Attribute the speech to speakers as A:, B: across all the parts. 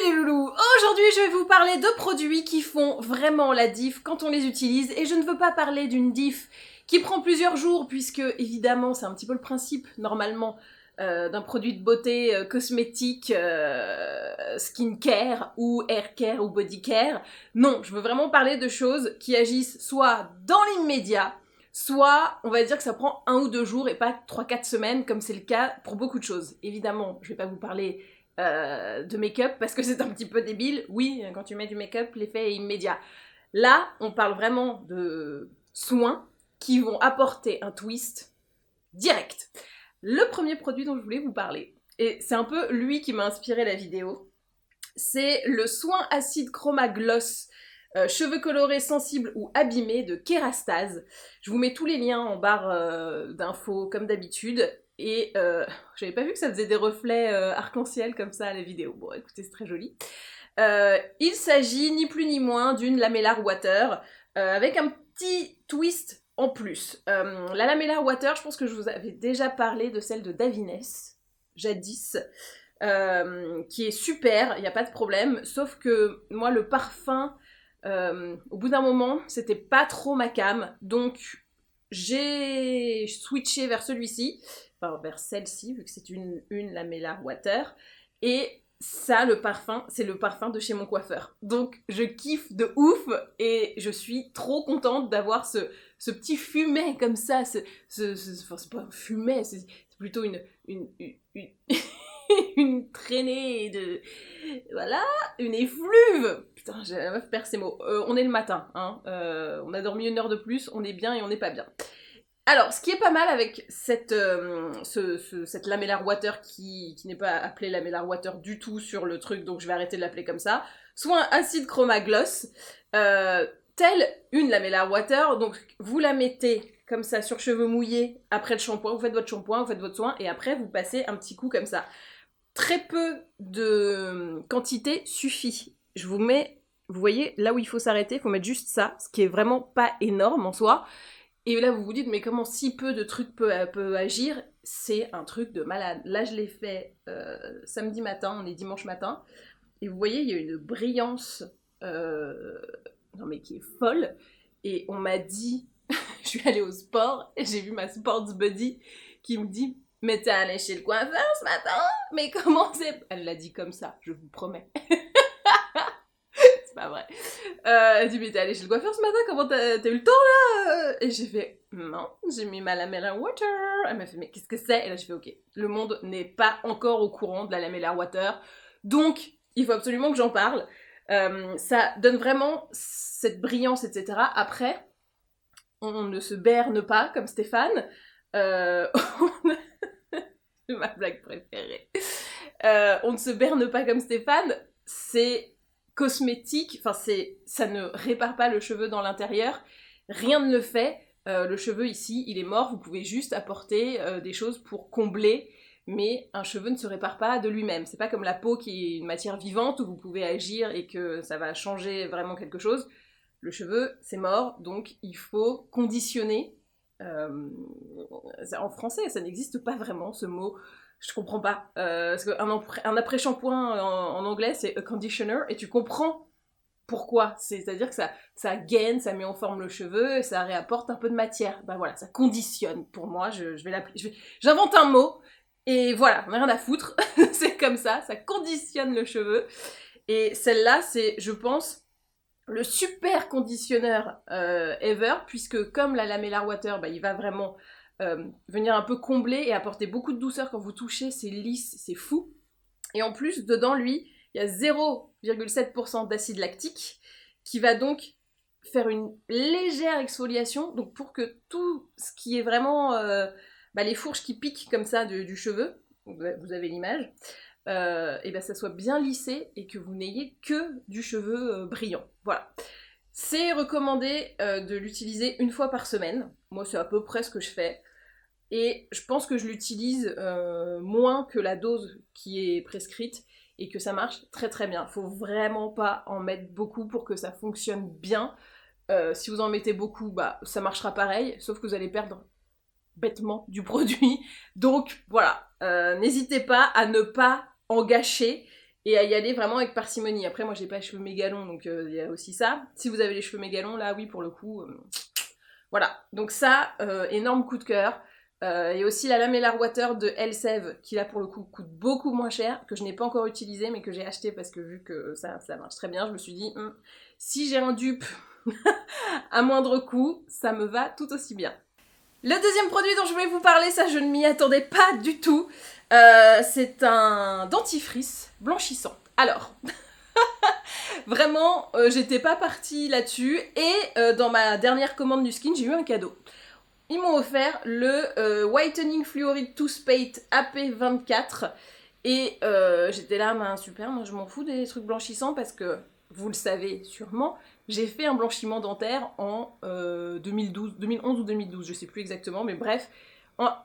A: Salut les loulous! Aujourd'hui je vais vous parler de produits qui font vraiment la diff quand on les utilise et je ne veux pas parler d'une diff qui prend plusieurs jours puisque évidemment c'est un petit peu le principe normalement d'un produit de beauté cosmétique, skincare ou haircare ou bodycare. Non, je veux vraiment parler de choses qui agissent soit dans l'immédiat, soit on va dire que ça prend 1 ou 2 jours et pas 3-4 semaines comme c'est le cas pour beaucoup de choses. Évidemment, je vais pas vous parler de make-up parce que c'est un petit peu débile. Oui, quand tu mets du make-up, l'effet est immédiat. Là, on parle vraiment de soins qui vont apporter un twist direct. Le premier produit dont je voulais vous parler, et c'est un peu lui qui m'a inspiré la vidéo, c'est le soin acide chroma gloss cheveux colorés sensibles ou abîmés de Kerastase. Je vous mets tous les liens en barre d'infos comme d'habitude. Et j'avais pas vu que ça faisait des reflets arc-en-ciel comme ça à la vidéo. Bon, écoutez, c'est très joli. Il s'agit ni plus ni moins d'une lamellar water avec un petit twist en plus. La lamellar water, je pense que je vous avais déjà parlé de celle de Davines, jadis. Qui est super, il n'y a pas de problème, sauf que moi le parfum, au bout d'un moment, c'était pas trop ma came, donc j'ai switché vers celui-ci, enfin vers celle-ci, vu que c'est une lamellar water, et ça, le parfum, c'est le parfum de chez mon coiffeur. Donc je kiffe de ouf, et je suis trop contente d'avoir ce petit fumet comme ça, enfin, c'est pas un fumet, c'est plutôt une une traînée de... Voilà, une effluve. Putain, j'ai la meuf perd ses mots. On est le matin, hein. On a dormi 1 heure de plus, on est bien et on n'est pas bien. Alors, ce qui est pas mal avec cette lamellar water qui n'est pas appelée lamellar water du tout sur le truc, donc je vais arrêter de l'appeler comme ça, soit un acide chroma gloss, telle une lamellar water, donc vous la mettez comme ça sur cheveux mouillés après le shampoing, vous faites votre shampoing, vous faites votre soin, et après vous passez un petit coup comme ça. Très peu de quantité suffit. Je vous mets, vous voyez, là où il faut s'arrêter, il faut mettre juste ça, ce qui est vraiment pas énorme en soi. Et là, vous vous dites, mais comment si peu de trucs peut agir? C'est un truc de malade. Là, je l'ai fait samedi matin, on est dimanche matin, et vous voyez, il y a une brillance, non mais qui est folle. Et on m'a dit, je suis allée au sport, et j'ai vu ma sports buddy qui me dit, mais t'es allée chez le coiffeur ce matin? Mais comment c'est... Elle l'a dit comme ça, je vous promets. C'est pas vrai. Elle dit, mais t'es allée chez le coiffeur ce matin? Comment t'as eu le temps là? Et j'ai fait, non, j'ai mis ma lamellar water. Elle m'a fait, mais qu'est-ce que c'est? Et là j'ai fait, ok, le monde n'est pas encore au courant de la lamellar water. Donc, il faut absolument que j'en parle. Ça donne vraiment cette brillance, etc. Après, on ne se berne pas comme Stéphane. C'est ma blague préférée. On ne se berne pas comme Stéphane, c'est cosmétique, enfin ça ne répare pas le cheveu dans l'intérieur, rien ne le fait. Le cheveu ici, il est mort, vous pouvez juste apporter des choses pour combler, mais un cheveu ne se répare pas de lui-même. C'est pas comme la peau qui est une matière vivante où vous pouvez agir et que ça va changer vraiment quelque chose. Le cheveu, c'est mort, donc il faut conditionner. En français, ça n'existe pas vraiment ce mot. Je comprends pas. Parce qu'un après-shampoing en anglais, c'est a conditioner, et tu comprends pourquoi. C'est-à-dire que ça gaine, ça met en forme le cheveu, et ça réapporte un peu de matière. Ben voilà, ça conditionne. Pour moi, je vais l'appeler. J'invente un mot, et voilà, on n'a rien à foutre. C'est comme ça conditionne le cheveu. Et celle-là, c'est, je pense, le super conditionneur ever, puisque comme la lamellar water, bah, il va vraiment venir un peu combler et apporter beaucoup de douceur quand vous touchez, c'est lisse, c'est fou. Et en plus, dedans, lui, il y a 0,7% d'acide lactique, qui va donc faire une légère exfoliation, donc pour que tout ce qui est vraiment les fourches qui piquent comme ça du cheveu, vous avez l'image, et ben ça soit bien lissé et que vous n'ayez que du cheveu brillant. Voilà. C'est recommandé de l'utiliser 1 fois par semaine. Moi, c'est à peu près ce que je fais. Et je pense que je l'utilise moins que la dose qui est prescrite et que ça marche très très bien. Faut vraiment pas en mettre beaucoup pour que ça fonctionne bien. Si vous en mettez beaucoup, bah ça marchera pareil, sauf que vous allez perdre bêtement du produit. Donc voilà, n'hésitez pas à ne pas en gâcher et à y aller vraiment avec parcimonie. Après, moi, j'ai pas les cheveux méga longs, donc il y a aussi ça. Si vous avez les cheveux méga longs, là, oui, pour le coup, voilà. Donc ça, énorme coup de cœur. Et aussi la Lamellar Water de Elseve, qui là, pour le coup, coûte beaucoup moins cher, que je n'ai pas encore utilisé, mais que j'ai acheté parce que vu que ça marche très bien, je me suis dit, si j'ai un dupe à moindre coût, ça me va tout aussi bien. Le deuxième produit dont je voulais vous parler, ça je ne m'y attendais pas du tout, c'est un dentifrice blanchissant. Alors, vraiment, j'étais pas partie là-dessus, et dans ma dernière commande du Skin, j'ai eu un cadeau. Ils m'ont offert le Whitening Fluoride Toothpaste AP24, et j'étais là, super, moi je m'en fous des trucs blanchissants parce que, vous le savez sûrement, j'ai fait un blanchiment dentaire en 2011 ou 2012, je sais plus exactement, mais bref,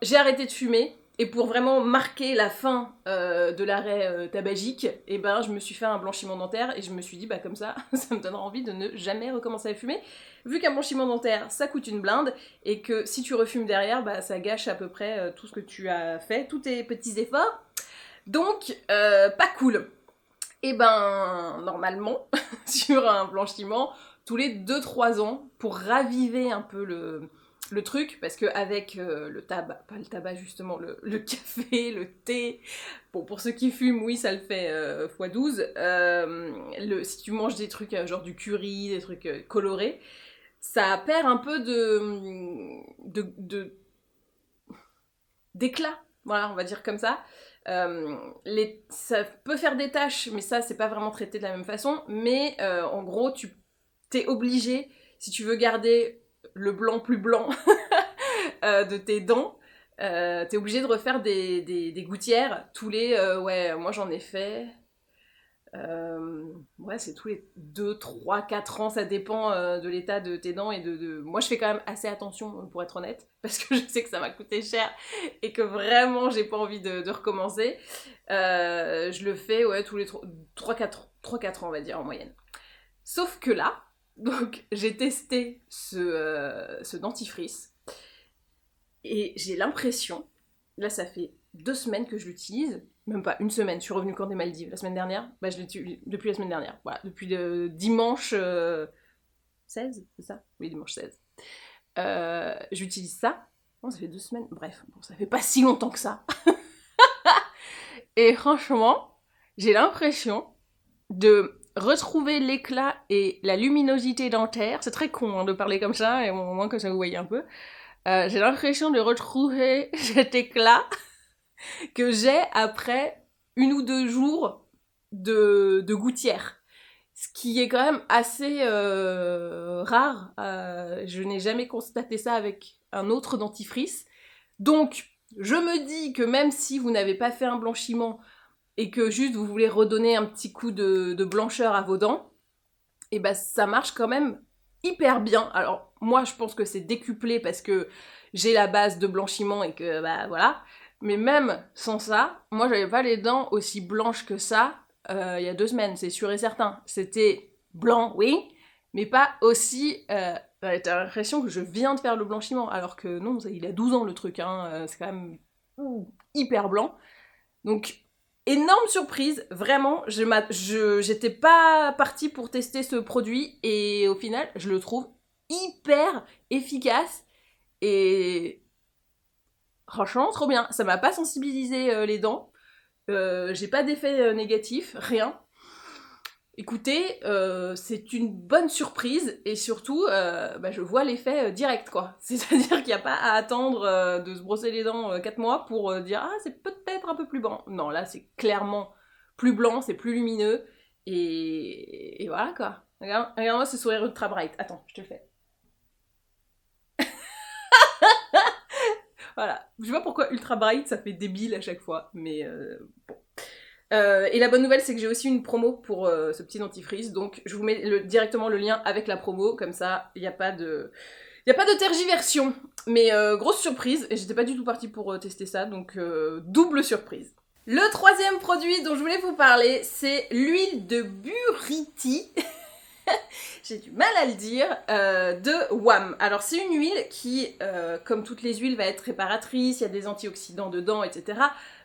A: j'ai arrêté de fumer, et pour vraiment marquer la fin de l'arrêt tabagique, et ben je me suis fait un blanchiment dentaire, et je me suis dit, bah comme ça, ça me donnera envie de ne jamais recommencer à fumer, vu qu'un blanchiment dentaire, ça coûte une blinde, et que si tu refumes derrière, bah ça gâche à peu près tout ce que tu as fait, tous tes petits efforts, donc pas cool. Et ben, normalement, sur un blanchiment, tous les 2-3 ans, pour raviver un peu le truc, parce qu'avec le tabac, pas le tabac justement, le café, le thé, bon, pour ceux qui fument, oui, ça le fait x12, si tu manges des trucs genre du curry, des trucs colorés, ça perd un peu d'éclat, voilà, on va dire comme ça. Ça peut faire des taches, mais ça, c'est pas vraiment traité de la même façon. Mais en gros, t'es obligé, si tu veux garder le blanc plus blanc de tes dents, t'es obligé de refaire des gouttières tous les... ouais, moi j'en ai fait... ouais, c'est tous les 2, 3, 4 ans, ça dépend de l'état de tes dents et Moi, je fais quand même assez attention, pour être honnête, parce que je sais que ça m'a coûté cher et que vraiment, j'ai pas envie de recommencer. Je le fais, ouais, tous les 3-4 ans, on va dire, en moyenne. Sauf que là, donc, j'ai testé ce dentifrice et j'ai l'impression, là, ça fait 2 semaines que je l'utilise, même pas une semaine, je suis revenue quand des Maldives, la semaine dernière, bah je l'utilise depuis la semaine dernière, voilà, depuis dimanche 16, c'est ça? Oui, dimanche 16. J'utilise ça, bon, ça fait 2 semaines, bref, bon, ça fait pas si longtemps que ça. Et franchement, j'ai l'impression de retrouver l'éclat et la luminosité dentaire, c'est très con hein, de parler comme ça, et au moins que ça vous voyez un peu, j'ai l'impression de retrouver cet éclat que j'ai après 1 ou 2 jours de gouttière. Ce qui est quand même assez rare. Je n'ai jamais constaté ça avec un autre dentifrice. Donc, je me dis que même si vous n'avez pas fait un blanchiment et que juste vous voulez redonner un petit coup de blancheur à vos dents, et ben ça marche quand même hyper bien. Alors, moi, je pense que c'est décuplé parce que j'ai la base de blanchiment et que, bah voilà. Mais même sans ça, moi, j'avais pas les dents aussi blanches que ça il y a 2 semaines, c'est sûr et certain. C'était blanc, oui, mais pas aussi... t'as l'impression que je viens de faire le blanchiment, alors que non, il a 12 ans le truc, hein, c'est quand même hyper blanc. Donc, énorme surprise, vraiment, j'étais pas partie pour tester ce produit, et au final, je le trouve hyper efficace, et franchement, trop bien. Ça m'a pas sensibilisé les dents, j'ai pas d'effet négatif, rien. Écoutez, c'est une bonne surprise, et surtout, bah, je vois l'effet direct, quoi. C'est-à-dire qu'il n'y a pas à attendre de se brosser les dents 4 mois pour dire « Ah, c'est peut-être un peu plus blanc ». Non, là, c'est clairement plus blanc, c'est plus lumineux, et voilà, quoi. Regarde-moi ce sourire ultra bright. Attends, je te le fais. Voilà. Je sais pas pourquoi ultra bright, ça fait débile à chaque fois, mais bon. Et la bonne nouvelle, c'est que j'ai aussi une promo pour ce petit dentifrice, donc je vous mets directement le lien avec la promo, comme ça, il n'y a pas de tergiversion. Mais grosse surprise, et j'étais pas du tout partie pour tester ça, donc double surprise. Le troisième produit dont je voulais vous parler, c'est l'huile de Buriti. J'ai du mal à le dire, de WAM. Alors c'est une huile qui, comme toutes les huiles, va être réparatrice, il y a des antioxydants dedans, etc.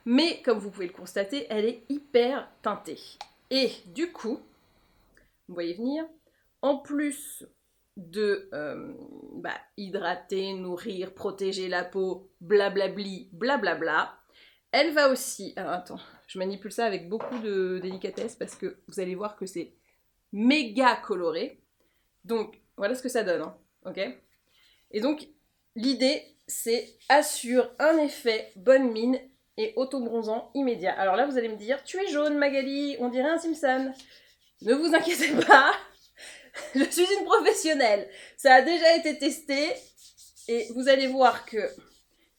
A: mais comme vous pouvez le constater, elle est hyper teintée. Et du coup, vous voyez venir, en plus de hydrater, nourrir, protéger la peau, blablabli, blablabla, elle va aussi... Alors attends, je manipule ça avec beaucoup de délicatesse parce que vous allez voir que c'est méga coloré. Donc, voilà ce que ça donne, hein, ok? Et donc, l'idée, c'est assure un effet bonne mine et auto-bronzant immédiat. Alors là, vous allez me dire, tu es jaune, Magali, on dirait un Simpson. Ne vous inquiétez pas, je suis une professionnelle. Ça a déjà été testé et vous allez voir que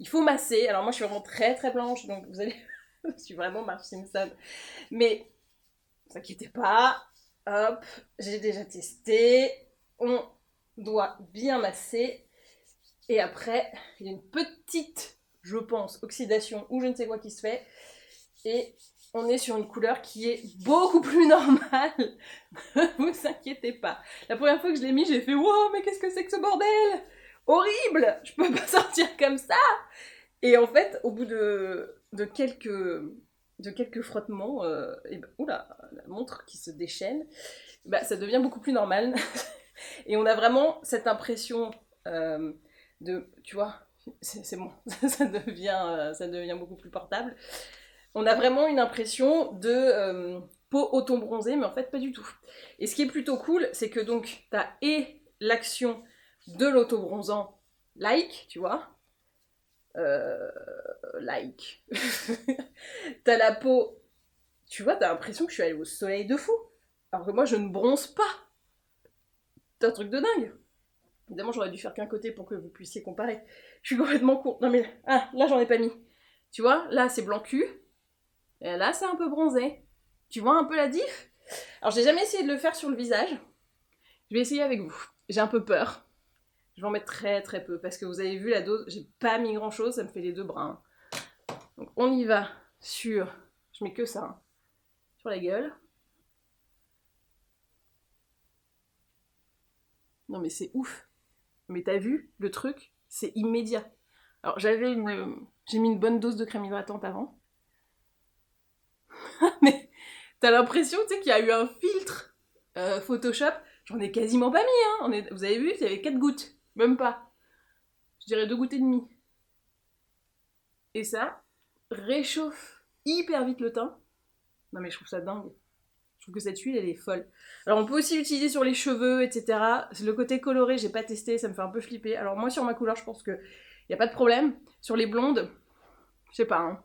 A: il faut masser. Alors moi, je suis vraiment très très blanche, donc vous allez... je suis vraiment Marge Simpson. Mais ne vous inquiétez pas, hop, j'ai déjà testé. On doit bien masser. Et après, il y a une petite, je pense, oxydation ou je ne sais quoi qui se fait. Et on est sur une couleur qui est beaucoup plus normale. Ne vous inquiétez pas. La première fois que je l'ai mis, j'ai fait « Wow, mais qu'est-ce que c'est que ce bordel? Horrible! Je peux pas sortir comme ça !» Et en fait, au bout de quelques frottements, oula, la montre qui se déchaîne, ça devient beaucoup plus normal. Et on a vraiment cette impression de, tu vois, c'est bon, ça devient beaucoup plus portable. On a vraiment une impression de peau auto-bronzée, mais en fait pas du tout. Et ce qui est plutôt cool, c'est que donc t'as et l'action de l'auto-bronzant like, tu vois, like. T'as la peau, tu vois, t'as l'impression que je suis allée au soleil de fou, alors que moi je ne bronze pas. C'est un truc de dingue. Évidemment, j'aurais dû faire qu'un côté pour que vous puissiez comparer. Je suis complètement con. Non mais, là j'en ai pas mis. Tu vois, là c'est blanc cul. Et là c'est un peu bronzé. Tu vois un peu la diff? Alors j'ai jamais essayé de le faire sur le visage. Je vais essayer avec vous. J'ai un peu peur. Je vais en mettre très très peu. Parce que vous avez vu la dose, j'ai pas mis grand chose, ça me fait les deux brins. Donc on y va sur... Je mets que ça. Hein. Sur la gueule. Non mais c'est ouf. Mais t'as vu, le truc, c'est immédiat. Alors j'ai mis une bonne dose de crème hydratante avant. Mais t'as l'impression, tu sais, qu'il y a eu un filtre Photoshop. J'en ai quasiment pas mis, hein. Vous avez vu, il y avait 4 gouttes. Même pas. Je dirais 2 gouttes et demie. Et ça réchauffe hyper vite le teint. Non mais je trouve ça dingue. Je trouve que cette huile, elle est folle. Alors on peut aussi l'utiliser sur les cheveux, etc. Le côté coloré, j'ai pas testé, ça me fait un peu flipper. Alors moi, sur ma couleur, je pense qu'il n'y a pas de problème. Sur les blondes, je sais pas, hein.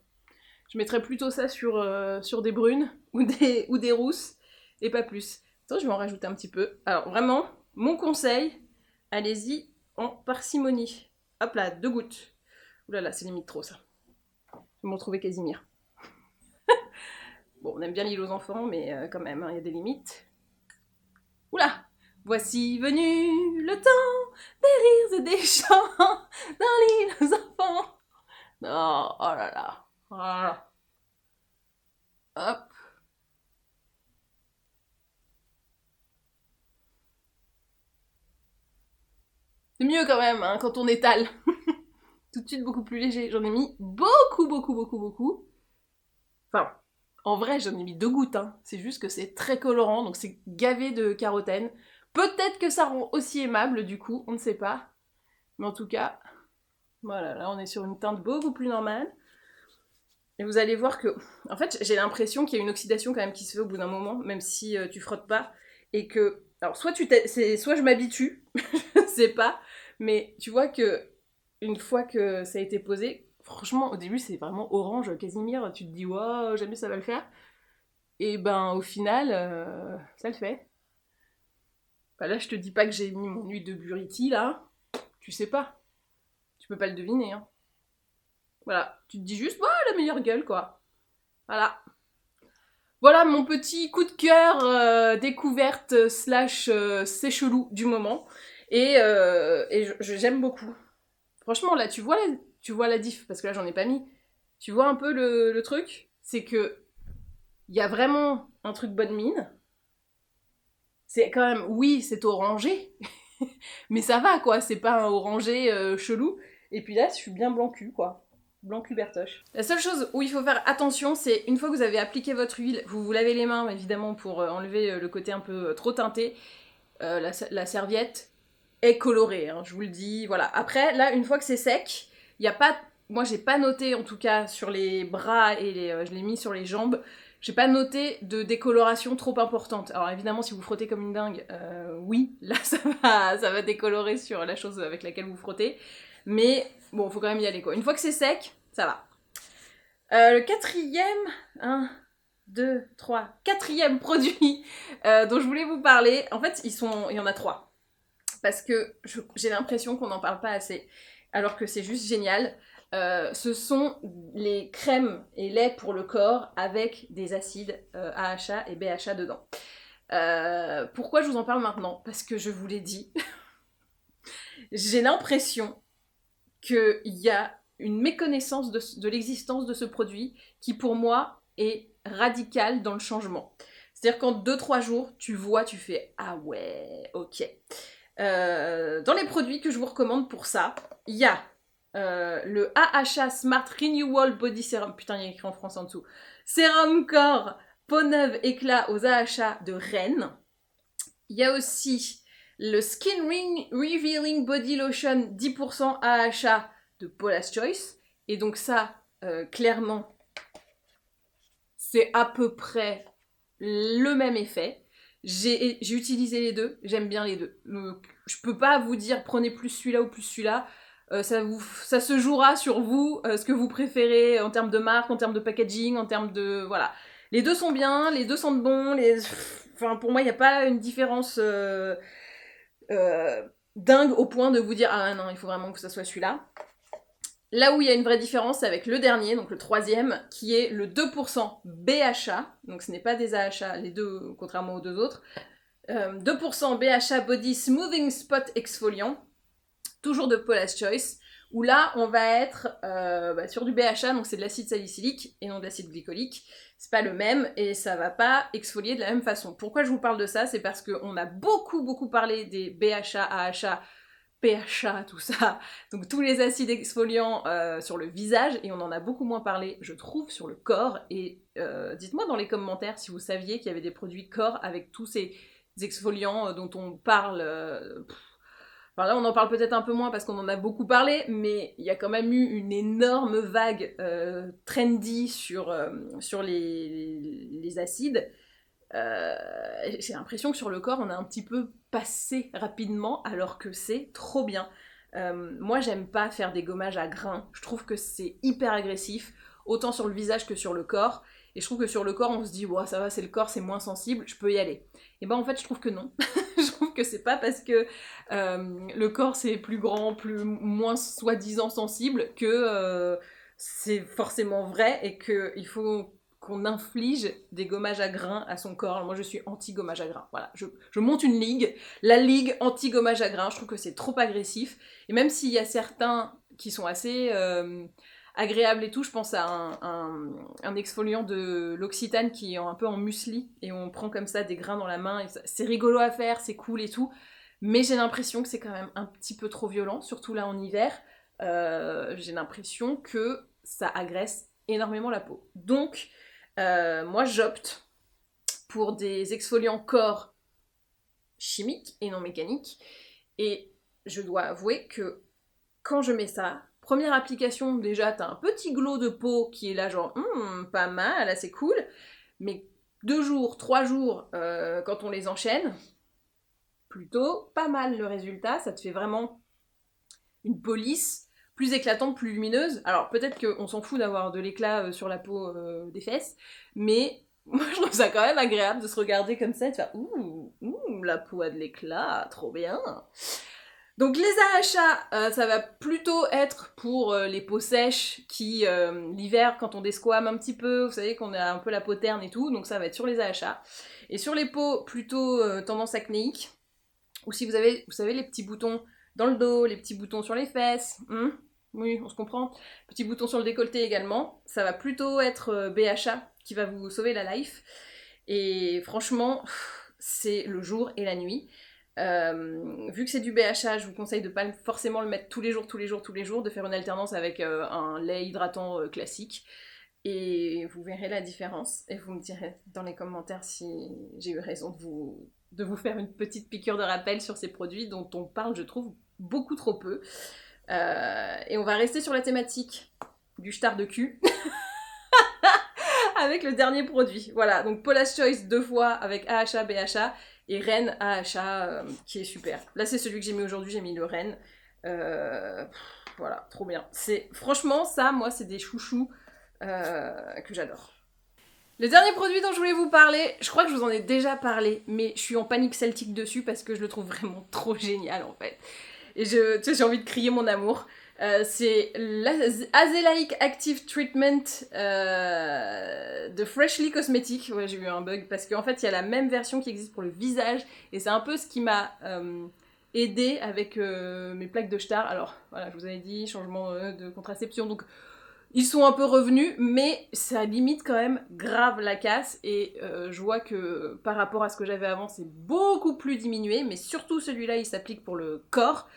A: Je mettrais plutôt ça sur des brunes ou des rousses, et pas plus. Attends, je vais en rajouter un petit peu. Alors vraiment, mon conseil, allez-y en parcimonie. Hop là, 2 gouttes. Ouh là là, c'est limite trop ça. Je vais m'en trouver Casimir. Bon, on aime bien l'île aux enfants, mais quand même, il y a des limites. Oula! Voici venu le temps des rires et des chants dans l'île aux enfants. Oh, oh là là. Oh là là. Hop. C'est mieux quand même, hein, quand on étale. Tout de suite beaucoup plus léger. J'en ai mis beaucoup, beaucoup, beaucoup, beaucoup. Enfin, en vrai, j'en ai mis 2 gouttes, hein. C'est juste que c'est très colorant, donc c'est gavé de carotène. Peut-être que ça rend aussi aimable, du coup, on ne sait pas. Mais en tout cas, voilà, là on est sur une teinte beaucoup plus normale. Et vous allez voir que, en fait, j'ai l'impression qu'il y a une oxydation quand même qui se fait au bout d'un moment, même si tu frottes pas. Et que, alors soit soit je m'habitue, je sais pas, mais tu vois que une fois que ça a été posé, franchement, au début c'est vraiment orange, Casimir, tu te dis waouh, jamais ça va le faire. Et ben au final, ça le fait. Bah, là, je te dis pas que j'ai mis mon huile de buriti là, tu sais pas, tu peux pas le deviner, hein. Voilà, tu te dis juste, ouais, la meilleure gueule quoi. Voilà. Voilà mon petit coup de cœur découverte slash c'est chelou du moment. Et j'aime beaucoup. Franchement, là, tu vois la diff, parce que là, j'en ai pas mis. Tu vois un peu le truc? C'est que il y a vraiment un truc bonne mine. C'est quand même, oui, c'est orangé, mais ça va, quoi. C'est pas un orangé chelou. Et puis là, je suis bien blanc cul, quoi. blanc cubertoche. La seule chose où il faut faire attention, c'est une fois que vous avez appliqué votre huile, vous vous lavez les mains évidemment pour enlever le côté un peu trop teinté. La serviette est colorée, hein, je vous le dis. Voilà. Après, là, une fois que c'est sec, il n'y a pas. Moi, j'ai pas noté, en tout cas, sur les bras et je l'ai mis sur les jambes. J'ai pas noté de décoloration trop importante. Alors évidemment, si vous frottez comme une dingue, oui, là ça va décolorer sur la chose avec laquelle vous frottez. Mais bon, faut quand même y aller quoi. Une fois que c'est sec, ça va. Le quatrième, 1, 2, 3, quatrième produit dont je voulais vous parler, en fait, il y en a 3. Parce que j'ai l'impression qu'on n'en parle pas assez, alors que c'est juste génial. Ce sont les crèmes et laits pour le corps avec des acides AHA et BHA dedans. Pourquoi je vous en parle maintenant? Parce que je vous l'ai dit, j'ai l'impression qu'il y a une méconnaissance de l'existence de ce produit qui pour moi est radicale dans le changement. C'est-à-dire qu'en 2-3 jours, tu vois, tu fais « Ah ouais, ok ». Dans les produits que je vous recommande pour ça, il y a le AHA Smart Renewal Body Serum, putain il y a écrit en français en dessous, sérum corps, peau neuve éclat aux AHA de Rennes. Il y a aussi le Skin Revealing Body Lotion 10% AHA de Paula's Choice. Et donc ça, clairement, c'est à peu près le même effet. J'ai utilisé les deux, j'aime bien les deux. Je peux pas vous dire prenez plus celui-là ou plus celui-là. Ça se jouera sur vous, ce que vous préférez en termes de marque, en termes de packaging, en termes de... Voilà. Les deux sont bien, les deux sentent bon, Enfin, pour moi, il n'y a pas une différence dingue au point de vous dire « Ah non, il faut vraiment que ça soit celui-là ». Là où il y a une vraie différence, c'est avec le dernier, donc le troisième, qui est le 2% BHA. Donc ce n'est pas des AHA, les deux, contrairement aux deux autres. 2% BHA Body Smoothing Spot Exfoliant, toujours de Paula's Choice, où là, on va être sur du BHA, donc c'est de l'acide salicylique et non de l'acide glycolique. C'est pas le même et ça va pas exfolier de la même façon. Pourquoi je vous parle de ça? C'est parce qu'on a beaucoup parlé des BHA, AHA, PHA, tout ça, donc tous les acides exfoliants sur le visage, et on en a beaucoup moins parlé, je trouve, sur le corps. Et dites-moi dans les commentaires si vous saviez qu'il y avait des produits corps avec tous ces exfoliants dont on parle. Enfin là, on en parle peut-être un peu moins parce qu'on en a beaucoup parlé, mais il y a quand même eu une énorme vague trendy sur les acides. J'ai l'impression que sur le corps, on a un petit peu passé rapidement, alors que c'est trop bien. Moi, j'aime pas faire des gommages à grains. Je trouve que c'est hyper agressif, autant sur le visage que sur le corps. Et je trouve que sur le corps, on se dit, ouais, ça va, c'est le corps, c'est moins sensible, je peux y aller. Et ben en fait, je trouve que non. Je trouve que c'est pas parce que le corps c'est plus grand, moins soi-disant sensible que c'est forcément vrai et qu'il faut qu'on inflige des gommages à grains à son corps. Alors moi je suis anti-gommage à grains. Voilà, je monte une ligue, la ligue anti-gommage à grains. Je trouve que c'est trop agressif. Et même s'il y a certains qui sont assez agréables et tout, je pense à un exfoliant de l'Occitane qui est un peu en muesli et on prend comme ça des grains dans la main. C'est rigolo à faire, c'est cool et tout. Mais j'ai l'impression que c'est quand même un petit peu trop violent, surtout là en hiver. J'ai l'impression que ça agresse énormément la peau. Donc, moi j'opte pour des exfoliants corps chimiques et non mécaniques. Et je dois avouer que quand je mets ça, première application, déjà t'as un petit glow de peau qui est là genre pas mal, c'est cool. Mais 2 jours, 3 jours, quand on les enchaîne, plutôt pas mal le résultat. Ça te fait vraiment une police plus éclatante, plus lumineuse. Alors peut-être qu'on s'en fout d'avoir de l'éclat sur la peau des fesses, mais moi je trouve ça quand même agréable de se regarder comme ça et de faire ouh, la peau a de l'éclat, trop bien. Donc les AHA, ça va plutôt être pour les peaux sèches qui, l'hiver, quand on desquame un petit peu, vous savez qu'on a un peu la peau terne et tout, donc ça va être sur les AHA. Et sur les peaux plutôt tendance acnéique, ou si vous avez, vous savez, les petits boutons dans le dos, les petits boutons sur les fesses, oui, on se comprend, petits boutons sur le décolleté également, ça va plutôt être BHA qui va vous sauver la life. Et franchement, c'est le jour et la nuit. Vu que c'est du BHA, je vous conseille de pas forcément le mettre tous les jours, de faire une alternance avec un lait hydratant classique. Et vous verrez la différence. Et vous me direz dans les commentaires si j'ai eu raison de vous faire une petite piqûre de rappel sur ces produits dont on parle, je trouve, beaucoup trop peu. Et on va rester sur la thématique du star de cul. Avec le dernier produit. Voilà, donc Paula's Choice 2 fois avec AHA, BHA et Ren AHA qui est super. Là, c'est celui que j'ai mis aujourd'hui, j'ai mis le Ren. Voilà, trop bien. Franchement, ça, moi, c'est des chouchous que j'adore. Le dernier produit dont je voulais vous parler, je crois que je vous en ai déjà parlé, mais je suis en panique celtique dessus parce que je le trouve vraiment trop génial en fait. Et j'ai envie de crier mon amour. C'est l'Azelaic Active Treatment de Freshly Cosmetics. Ouais, j'ai eu un bug parce qu'en fait, il y a la même version qui existe pour le visage et c'est un peu ce qui m'a aidé avec mes plaques de Star. Alors, voilà, je vous avais dit, changement de contraception, donc ils sont un peu revenus, mais ça limite quand même grave la casse et je vois que par rapport à ce que j'avais avant, c'est beaucoup plus diminué, mais surtout celui-là, il s'applique pour le corps.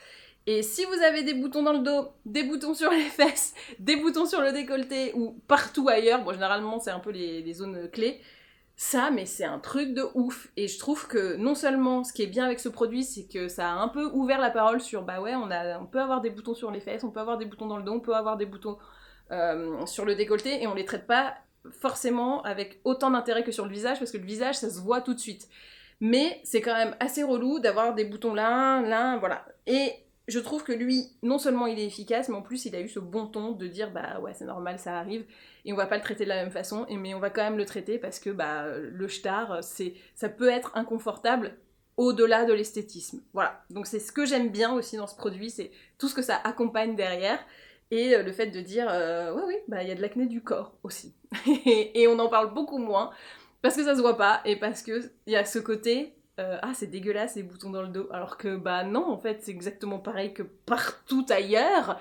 A: Et si vous avez des boutons dans le dos, des boutons sur les fesses, des boutons sur le décolleté ou partout ailleurs, bon généralement c'est un peu les zones clés, ça mais c'est un truc de ouf. Et je trouve que non seulement ce qui est bien avec ce produit c'est que ça a un peu ouvert la parole sur bah ouais on peut avoir des boutons sur les fesses, on peut avoir des boutons dans le dos, on peut avoir des boutons sur le décolleté et on les traite pas forcément avec autant d'intérêt que sur le visage parce que le visage ça se voit tout de suite. Mais c'est quand même assez relou d'avoir des boutons là, voilà. Et je trouve que lui, non seulement il est efficace, mais en plus il a eu ce bon ton de dire bah ouais c'est normal, ça arrive, et on va pas le traiter de la même façon, mais on va quand même le traiter parce que bah le star, ça peut être inconfortable au-delà de l'esthétisme. Voilà, donc c'est ce que j'aime bien aussi dans ce produit, c'est tout ce que ça accompagne derrière, et le fait de dire ouais oui, bah il y a de l'acné du corps aussi. Et on en parle beaucoup moins, parce que ça se voit pas, et parce que il y a ce côté ah c'est dégueulasse les boutons dans le dos, alors que bah non en fait c'est exactement pareil que partout ailleurs,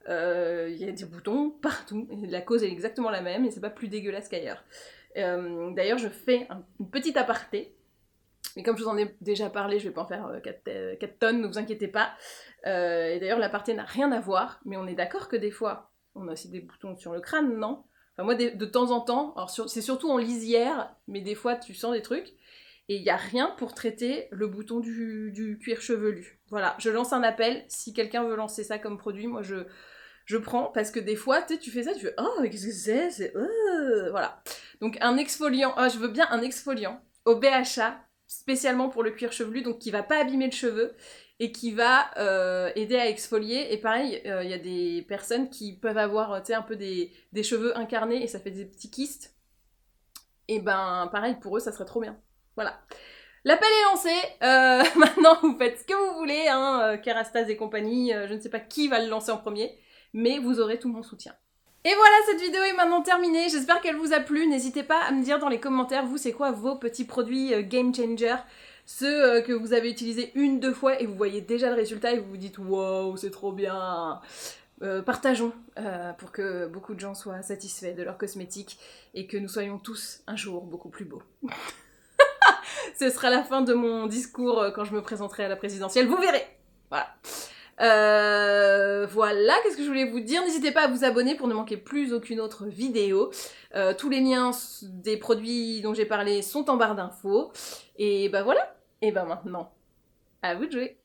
A: il y a des boutons partout, et la cause est exactement la même et c'est pas plus dégueulasse qu'ailleurs. D'ailleurs je fais une petite aparté, mais comme je vous en ai déjà parlé, je vais pas en faire 4 tonnes, ne vous inquiétez pas. Et d'ailleurs l'aparté n'a rien à voir, mais on est d'accord que des fois on a aussi des boutons sur le crâne, non? Enfin moi de temps en temps, alors c'est surtout en lisière, mais des fois tu sens des trucs. Et il n'y a rien pour traiter le bouton du cuir chevelu. Voilà, je lance un appel. Si quelqu'un veut lancer ça comme produit, moi je prends. Parce que des fois, tu fais ça, tu fais « Oh, qu'est-ce que c'est voilà. Donc un exfoliant, je veux bien un exfoliant au BHA, spécialement pour le cuir chevelu, donc qui va pas abîmer le cheveu et qui va aider à exfolier. Et pareil, il y a des personnes qui peuvent avoir un peu des cheveux incarnés et ça fait des petits kystes. Et ben pareil, pour eux, ça serait trop bien. Voilà. L'appel est lancé, maintenant vous faites ce que vous voulez, hein, Kerastase et compagnie, je ne sais pas qui va le lancer en premier, mais vous aurez tout mon soutien. Et voilà, cette vidéo est maintenant terminée, j'espère qu'elle vous a plu, n'hésitez pas à me dire dans les commentaires, vous c'est quoi vos petits produits game changer, ceux que vous avez utilisés 1-2 fois et vous voyez déjà le résultat et vous vous dites wow c'est trop bien. Partageons pour que beaucoup de gens soient satisfaits de leurs cosmétiques et que nous soyons tous un jour beaucoup plus beaux. Ce sera la fin de mon discours quand je me présenterai à la présidentielle, vous verrez. Voilà. Voilà, qu'est-ce que je voulais vous dire? N'hésitez pas à vous abonner pour ne manquer plus aucune autre vidéo. Tous les liens des produits dont j'ai parlé sont en barre d'infos. Et bah voilà. Et bah maintenant, à vous de jouer.